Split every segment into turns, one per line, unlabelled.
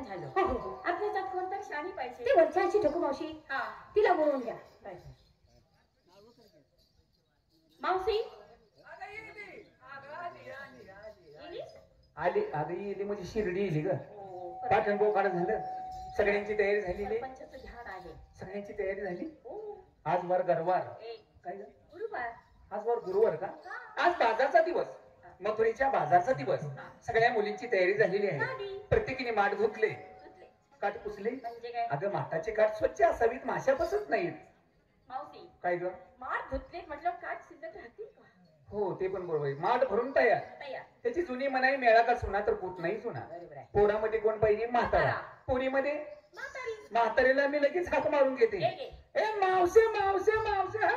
झालं.
हो, हो, हो.
आपल्या त्यात कोणतरी शाणी पाहिजे.
ती वरच्याची ठकू मावशी,
हा
तिला बोलवून घ्या.
मावशी
आली आधी येते म्हणजे शिर्डी येली ग.
हो,
पाठण बोकाड झालं. सगळ्यांची तयारी झालेली.
सरपंचाचं झाड आहे.
सगळ्यांची तयारी झाली.
हो.
आज वार गरवार. काय ग?
गुरुवार.
आज वार गुरुवार का? आज बाजारचा दिवस. मथुरेच्या बाजारचा दिवस. सगळ्या मुलींची तयारी झालेली आहे.
झाली.
प्रत्येकीने माठ धुतले,
सुटले.
काठ पुसले.
म्हणजे काय
अगं माठाचे काठ स्वच्छ असावीत, माशा बसत नाहीत.
मावशी
काय ग?
माठ धुतले म्हटलं काठ शिल्लक राहतील का?
हो ते पण बरोबर आहे. माठ भरून तयार.
तयार.
त्याची जुनी म्हणाई मेळा का सुना तर पोट नाही सुना.
बरोबर आहे.
पोरामध्ये कोण पाहिजे? म्हातारा. पोरीमध्ये
म्हातारी.
म्हातारीला मी लगेच हाक मारून घेते.
घे, घे.
ए मावसे मावसे मावसे हा.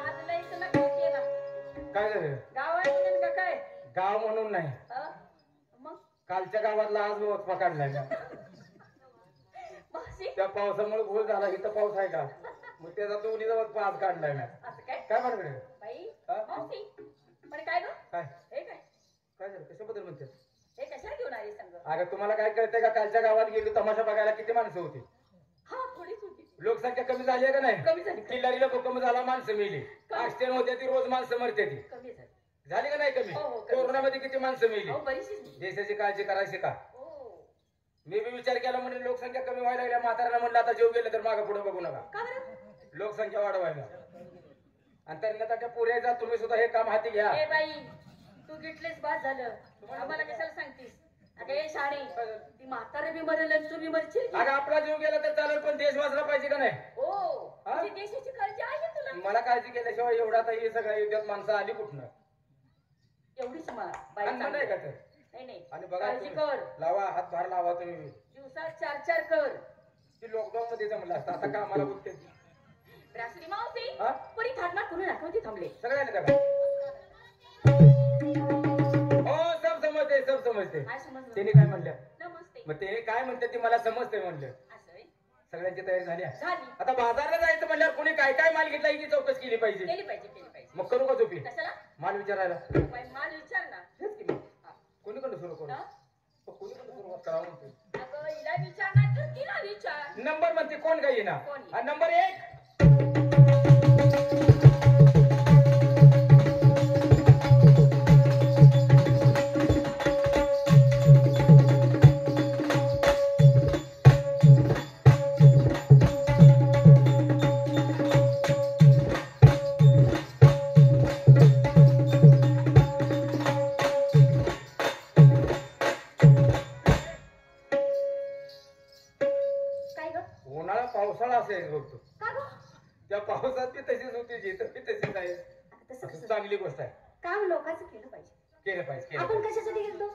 आज लय तुला काय केलं?
काय झालं?
गावात गेलं का काय?
गाव म्हणून नाही,
मग
कालच्या गावातला आज मोजपा काढलाय का?
मावशी
त्या पावसामुळे घोळ झाला. इथं पाऊस आहे का? मग त्याचा दोन्ही जवळ पाच काढलाय ना.
असं काय?
काय बरोबर आहे?
बाई
हा?
मावशी पण काय ग?
काय
हे काय?
काय झालं? कशाबद्दल म्हणते?
हे कशाला घेऊन आली संग?
अरे तुम्हाला काय कळतंय का? कालच्या गावात गेलो तमाशा बघायला किती माणसं होती?
हा थोडीच होती.
लोकसंख्या कमी झाली आहे का नाही?
कमी झाली.
किल्लारीला भूकंप झाला, माणसं मेली. ऍक्सिडेंट होते ती, रोज माणसं मरते ती.
कमी झाली.
झाली का नाही कमी?
हो, हो, कमी.
कोरोनामध्ये किती माणसं मेली?
अहो बरीचशीच नाही.
देशाची काळजी करायची का?
हो.
मी बी विचार केला म्हणजे लोकसंख्या कमी व्हायला लागल्या. म्हाताऱ्याला म्हणलं आता जेव गेलं तर मागं पुढे बघू नका.
का बरं?
लोकसंख्या वाढवायला. आणि त्यांना त्या पुऱ्याचा तुम्ही सुद्धा हे काम हाती घ्या.
ए बाई तू गिटलेस बाद झालं. आम्हाला कशाला सांगतीस? अगं हे शाणे ती म्हातारे बी मरेल आणि तुम्ही मरशील की?
अगं आपला जीव गेला तर चालेल, पण देश वाचला पाहिजे का नाही?
हो
हा?
तुझी देशाची काळजी आहे तुला.
मला काळजी केल्याशिवाय एवढा तर ही सगळ्या युद्धात माणसं आली कुठनं?
एवढीच बाई
आणि नाही का तर?
नाही नाही
आणि बघा
काळजी
तुम्ही,
कर.
लावा हातभार लावा तुम्ही.
दिवसात 4-4 कर.
ती लॉकडाऊन मध्ये जमलं असतं. आता कामाला बोलते
रात्री मावशी
हा?
परी थाटमाट करून दाखवती थांबले.
सगळ्यांनी का? हो सब समजते, सब समजते.
काय समजलं?
त्याने काय म्हणलं?
नमस्ते.
मग ते काय म्हणते ती मला समजते म्हणलं.
असं आहे?
सगळ्यांची तयारी झाली आहे.
झाली.
आता बाजारला जायचं म्हणल्यावर कोणी काय काय माल घेतला याची चौकशी केली पाहिजे.
केली पाहिजे केली पाहिजे.
मग करू का झोपी?
कशाला?
माल विचारायला.
बाई माल विचार ना.
हेच की मग. कोणीकडे सुरू करू?
हा?
कोणीकडे सुरुवात करावं म्हणते?
अगं हिला विचार नाही तर तिला विचार.
नंबर म्हणते कोण काही ना.
कोण?
हा नंबर 1.
काय ग?
उन्हाळा पावसाळा असेल बघतो.
का ग?
त्या पावसात ती तशीच होती, जिथं ती तशीच आहे.
आता तसं कसं?
चांगली गोष्ट आहे.
काम लोकांचं केलं पाहिजे.
केलं पाहिजे, केलं
आपण
पाहिजे.
कशासाठी गेलो?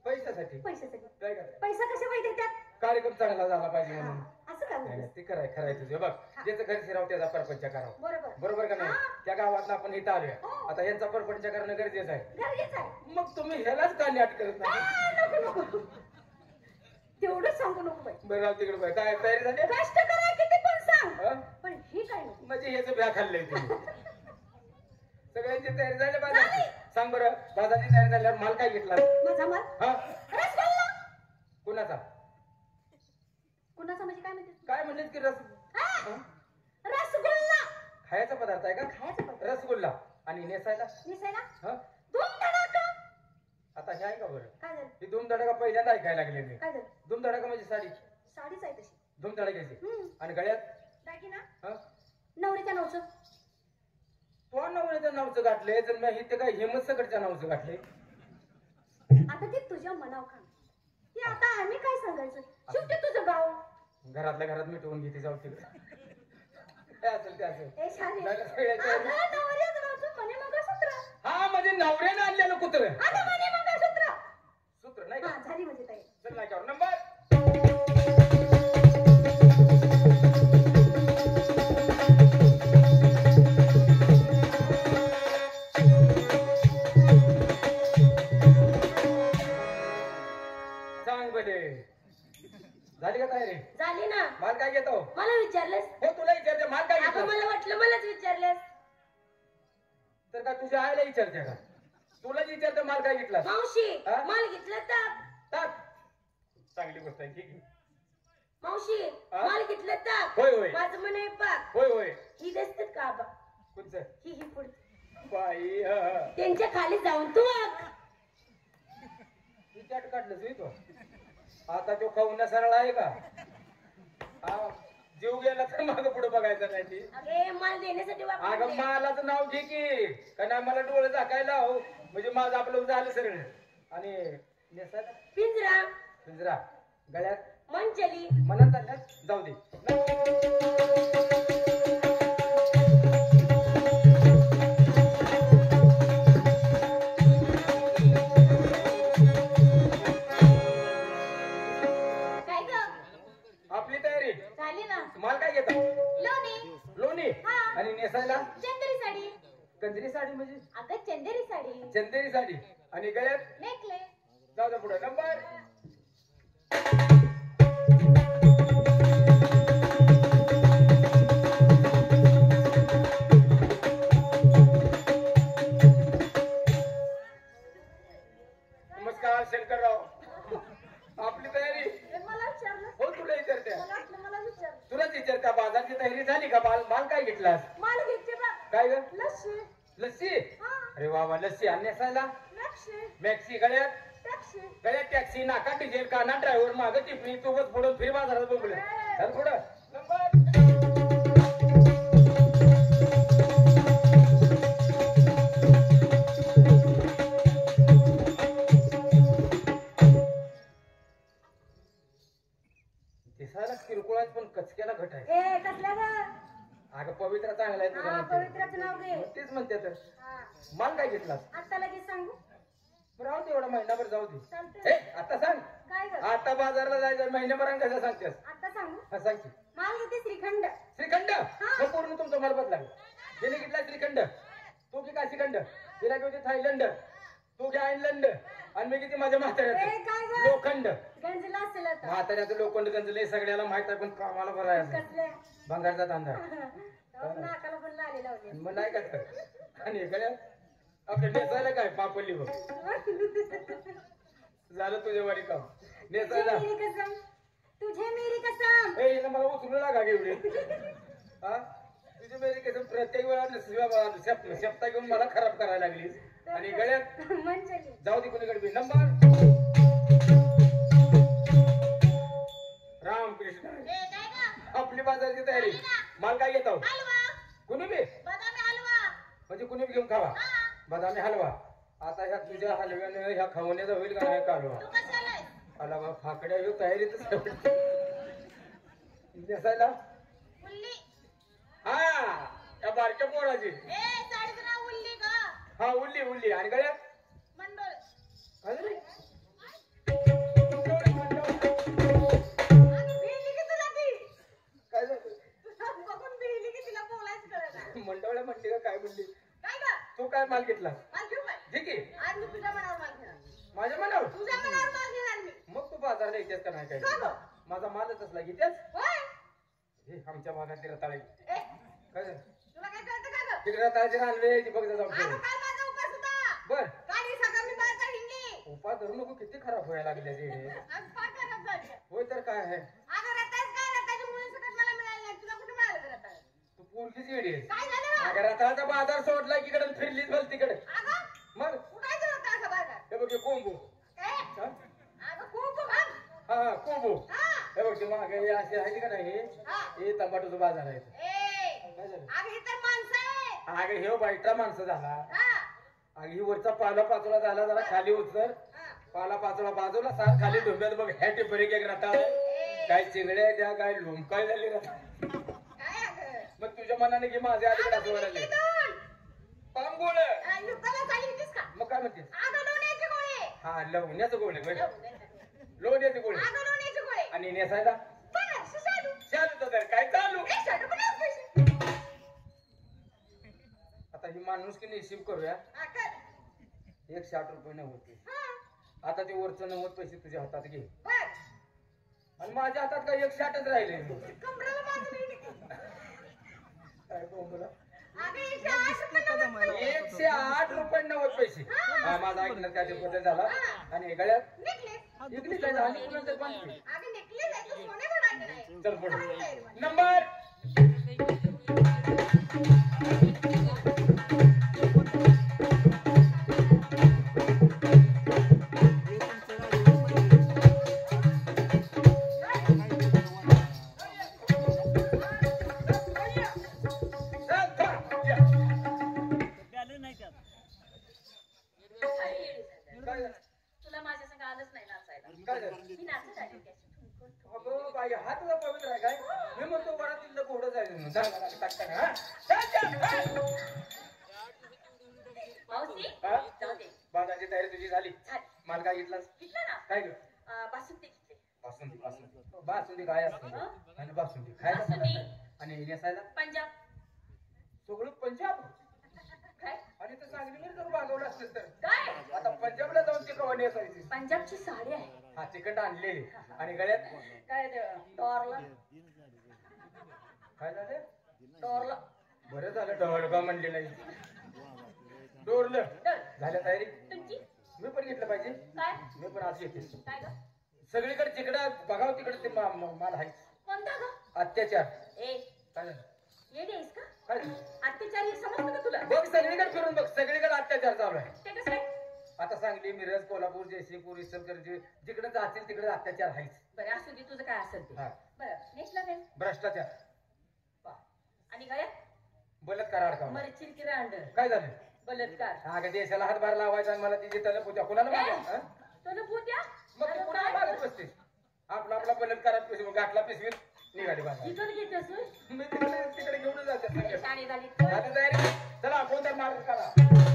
पैशासाठी.
पैशासाठी.
काय करायचं?
पैसा कशा पाहिजे त्यात?
कार्यक्रम चांगला झाला पाहिजे म्हणून.
असं काय
नाही,
बोलतोस?
नाही, ते कराय खराय तुझे बघ. ज्याचं घर शिराव त्याचा परपंच करावं.
बरोबर.
बरोबर का नाही? त्या गावात आपण इथं आलोय.
हो.
आता यांचा परपंच करणं गरजेचं आहे.
गरजेचं आहे.
मग तुम्ही ह्यालाच का नाट करत नाही?
नको नको. तेवढंच सांगू नको बाई.
बरं राव तिकडे बाय. काय तयारी झाली?
कष्ट करा किती पण सांग.
हं?
पण हे काय नको.
म्हणजे ह्याचं भ्या खाल्लंय तुम्ही. सगळ्यांची तयारी झाली बाजार.
झाली.
सांग बरं, बाजारची तयारी झाल्यावर माल काय घेतला?
माझा माल
हा?
रसगुल्ला.
कुणाचा?
कुणाचा म्हणजे काय म्हणते?
काय म्हणलेत की रस हं?
रसगुल्ला.
खायचा पदार्थ आहे का?
खायचा पदार्थ.
रसगुल्ला. आणि नेसायला?
दिसायला
हं?
धूमधडाका.
आता हे आहे का बरं?
काय झालं?
ही धूमधडाका पहिल्यांदा ऐकायला लागले मी.
काय झालं?
धूमधडाका म्हणजे साडी.
साडीच आहे तशी.
धूमधडाक्याची.
हम्म.
आणि गळ्यात?
दागिना
हं?
नवरीच्या नवचं.
तो नवऱ्याचं नावचं गाठले तर मी इथे काय हेमंतकडच्या नावचं गाठले.
आता ते तुझ्या मनावर काम. ते आता आम्ही काय सांगायचं? शेवटी तुझं गाव.
घरातल्या घरात मिटवून घेते जाऊ तिकडे. काय असेल ते असेल.
ए शाने.
झालं सगळ्याचं.
आता नवऱ्याचं नावचं म्हणे मंगळसूत्र.
हा म्हणजे नवऱ्यानं आणलेलं कुत्र.
आता म्हणे मंगळसूत्र.
सूत्र नाही
हा
का?
झाली म्हणजे ताई.
चल नाही का नंबर. सांग बरे. झाली का तयारी?
झाली ना.
माल काय घेतो
मला विचारलंस
हो तुला विचारते माल काय
अगं
घेतला
मला वाटलं मलाच विचारलंस
तर का तुझ्या आईला विचारते का तुलाच विचारते माल काय घेतला
मावशी
हा?
माल घेतला ताक
ताक चांगली गोष्ट आहे ठीक आहे.
मावशी
हा?
माल घेतला ताक
होय होय
माझं मन आहे पाक
होय होय
ही दिसतात का आबा
कुठचं
ही पुढे
बाई हा, हा.
त्यांच्या खाली जाऊन तू वाग.
विचार काढलं तुझी तो आता तो खाऊन सरळ आहे का हा जीव गेला तर मागं पुढे बघायचं नाही ती
अगे माल देण्यासाठी
अगं
वापरले.
मालाचं नाव घे की का नाही मला डोळे झाकायला हो म्हणजे माझं आपलं झालं सरळ आणि नेसायला
पिंजरा
पिंजरा गळ्यात
मंचली
मनात चालल्यात जाऊ दे
काय ग
आपली तयारी
झाली ना
माल काय घेता
लोणी
लोणी
हा.
आणि नेसायला
चंदेरी साडी
कंजरी साडी म्हणजे
अगं चंदेरी साडी
चंदेरी साडी आणि गळ्यात
नेकलेस
जाऊ दे पुढे नंबर नमस्कार शंकरराव आपली तयारी
मला विचारलं
हो तुला विचारते
मला वाटलं मला विचारलं
तुलाच विचारता बाजारची तयारी झाली का माल माल काय घेतलास
माल घेते बा
काय ग
लस्सी
लस्सी
हा
अरे वा वा लस्सी आणि नेसायला
लस्सी
मॅक्सी गळ्यात
टॅक्सी
गळ्यात टॅक्सी नाका डिझेल काना ड्रायव्हर मागं टिपणी तोच पुढं फिर बाजारात बघलं चल पुढं नंबर दिसायला किरकोळ आहे पण कचक्याला घट आहे
ए कसल्या ग
अगं पवित्र चांगला आहे तुझा
हा
म्हणते.
पवित्राचं नाव घे
मग तेच म्हणते तर
हा
माल काय घेतलास
आता लगेच सांगू
बरं राहू दे एवढा महिनाभर जाऊ दे
चालतंय
ए आता सांग
काय ग
आता बाजारला जायचं महिन्याभरान कसं सांगतेस
आता सांगू
हा सांग की
माल घेते श्रीखंड
श्रीखंड मग पूर्ण तुमचा माल बदला गेले घेतला श्रीखंड तू की काशीखंड तिला घेऊ थायलंड तू घे आयर्लंड आणि मी किती माझ्या
ए, काय
म्हाताऱ्याचं
गं?
लोखंड
गंजला असेल आता
म्हाताऱ्याचं लोखंड गंजले सगळ्याला माहित आहे पण कामाला बरं आहे
कसल्या
भंगारचा धंदा
नाकाला पण लाली लावली
मग नाही का आणि इकडे आपल्या नेसायला काय पापडली बघ झालं तुझ्या वाडी काम नेसायला
मेरी कसम तुझे मेरी कसम
ए हिला मला उचलू लागा एवढी हा तुझी मेरी कसं प्रत्येक वेळा शब्दा घेऊन मला खराब करायला लागली आणि गळ्यात
मंचली
जाऊ दे कोणीकडे बी नंबर राम कृष्ण
ए काय ग
आपली बाजाराची तयारी माल काय घेतो
हलवा
कुणी बी
बदामी हलवा
म्हणजे कुणी बी घेऊन खावा बदामी हलवा आता ह्या तुझ्या हलव्याने ह्या खावण्याचा होईल का नाही कालवा
तू कशाला आहेस?
आला बा फाकड्या येऊ तयारीतच नेसायला
उल्ली
हा त्या बारक्या पोराची
ए साडीचं नाव उल्ली ग
हा उल्ली उल्ली आणि गळ्यात
मंडोळ
काय झालं?
आणि भिली की तुला ती
काय झालं?
तुला बघून भिली की तिला बोलायचं कळत नाही.
मंडवळ्या म्हणते का काय म्हणली
काय ग
तू काय माल घेतला
माल घेऊ काय
ठीक आहे
आज मी तुझ्या मनावर माल घेणार
माझ्या मनावर
तुझ्या मनावर माल घेणार मी
मग तू बाजारला येतेस का नाही
का
काय
गं?
माझा मालच असला घेतेस
होय
हे आमच्या भागात रताळे
ए
काय झालं?
तुला काय कळतं का ग
तिकडे रताळ्याचे रानवे ती बघ जाऊन
अगं काल माझा उपास होता
बर
काल ही सकाळ मी बाजार हिंडली
उपा धरू नको किती खराब व्हायला लागले ते
आज फार खराब झाली
होय तर काय आहे
अगं रताळच काय रताळची मुळे सकट मला मिळाली नाही तुला कुठे मिळालं ग रताळ
तू पोरगीच वेडी आहेस
काय झालं
अगं रताळाचा बाजार सोडला की इकडे फिरलीच बोल तिकडे
अगं
मग
कुठे गेला रताळचा बाजार
हे बघ हे कोंबू
ए
हा
अगं खूप घाम
हा, कोंबू
हा
हे बघ ते मागे हे असे आहे का नाही
हा
हे टमाटोचा बाजार आहे
ए
काय झालं
अगं ही तर माणसं आहे
अगं हे बायटा माणसं झाला
हा
अगं ही वरचा पाला पाचोळा झाला जरा खाली उतर
हा
पाला पाचोळा बाजूला सार खाली ढोब्यात बघ ह्या टिपरी एक रताळ काय चिंगड्या त्या काय लोंबकाय झाली रताळ
काय अगं
मग तुझ्या मनाने घे माझ्या अलीकडे असं वराले पांगोळ
युद्धाला चाली होतीस का
मग काय म्हणते
अगं लोण्याचे गोळे
हा लवण्याचं गोळ आहे लोण्याचं गोळ
अगं लोण्याचे गोळे
आणि नेसायला
बरं सुसाडू
चालू तर काय चालू
ए साडू पण आज पैसे
आता ही माणूस की निशिम करूया
हा कर
160 रुपये होते
हा
आता ते वरचं 90 पैसे तुझ्या हातात घे
बर
आणि माझ्या हातात काय 160च राहिले.
कमराला बांधून येते.
काय बोंबला?
अगं
108 रुपये 90 पैसे. हा माझा ऐकण्यात काय ते बदल झाला. आणि हे गळ्यात
नेकलेस.
इकडे काय झाली पुन्हा तर बांधली.
अगं नेकलेस आहे तो सोने बनायचं नाही.
चल पुढे नंबर
तुला माझ्या संग आलंच नाही नाचायला.
काय झालं?
मी नाचत आली होती अशी ठुमकून.
अगं बाई हा तुझा पवित्र आहे काय? मी म्हणतो वरातील घोडं जायचं म्हणून. जा, जा, जा, टाक, टाक, हा? चल, चल,
मावशी
हा?
जाऊ दे.
बाजाराची तयारी तुझी झाली.
झाली.
माल काय घेतलास?
घेतलं ना
काय ग?
बासुंदी घेतली.
बासुंदी बासुंदी बासुंदी काय असते?
हं?
आणि बासुंदी खायला
बासुंदी.
आणि नेसायला
पंजाब
सगळं पंजाब.
काय
आणि तर चांगली मी जर बागवलं असतील तर
काय
आता पंजाबला जाऊन ती कवा नेसायची.
पंजाबची साडी आहे.
हा तिकट आणले आणि गळ्यात
काय ते, टॉरला
काय झालं?
टॉरला
बरं झालं डोळगा म्हणले नाही. डोरलं
डर.
झालं तयारी.
तुमची
मी पण घेतलं पाहिजे.
काय
मी पण आज येते.
काय ग
सगळीकडे जिकडं बघावं तिकडे ते माल आहे.
कोणता ग
अत्याचार.
ए
काय झालं?
येडी आहेस का
काय झालं?
अत्याचारी समजतं का तुला
बघ सगळीकडे फिरून बघ सगळीकडे अत्याचार चालू आहे.
ते कसं काय
आता सांगली मिरज कोल्हापूर जयसिंगपूर इचलकरंजी जिकडे जातील तिकडे अत्याचार आहेच.
बरं असू दे तुझं काय असेल ते
हा.
बरं नेसला काय
भ्रष्टाचार
आणि काय
बलात्कार अडकावला.
मरचिल की रांड
काय झालं?
बलात्कार
अगं देशाला हातभार लावायचा आणि मला तिची तलप होत्या कुणाला मागं? हं?
तुला पूजा
मग ती कुणाला मागत बसते? आपला आपला बलात्कारात पिशवी गाठला पिशवीत निघाली बाजार.
इकडे घेतेस होय?
मी तिकडे घेऊन जाते
शाणी झाली
आता तयारी. चला कोणता मार्ग करा.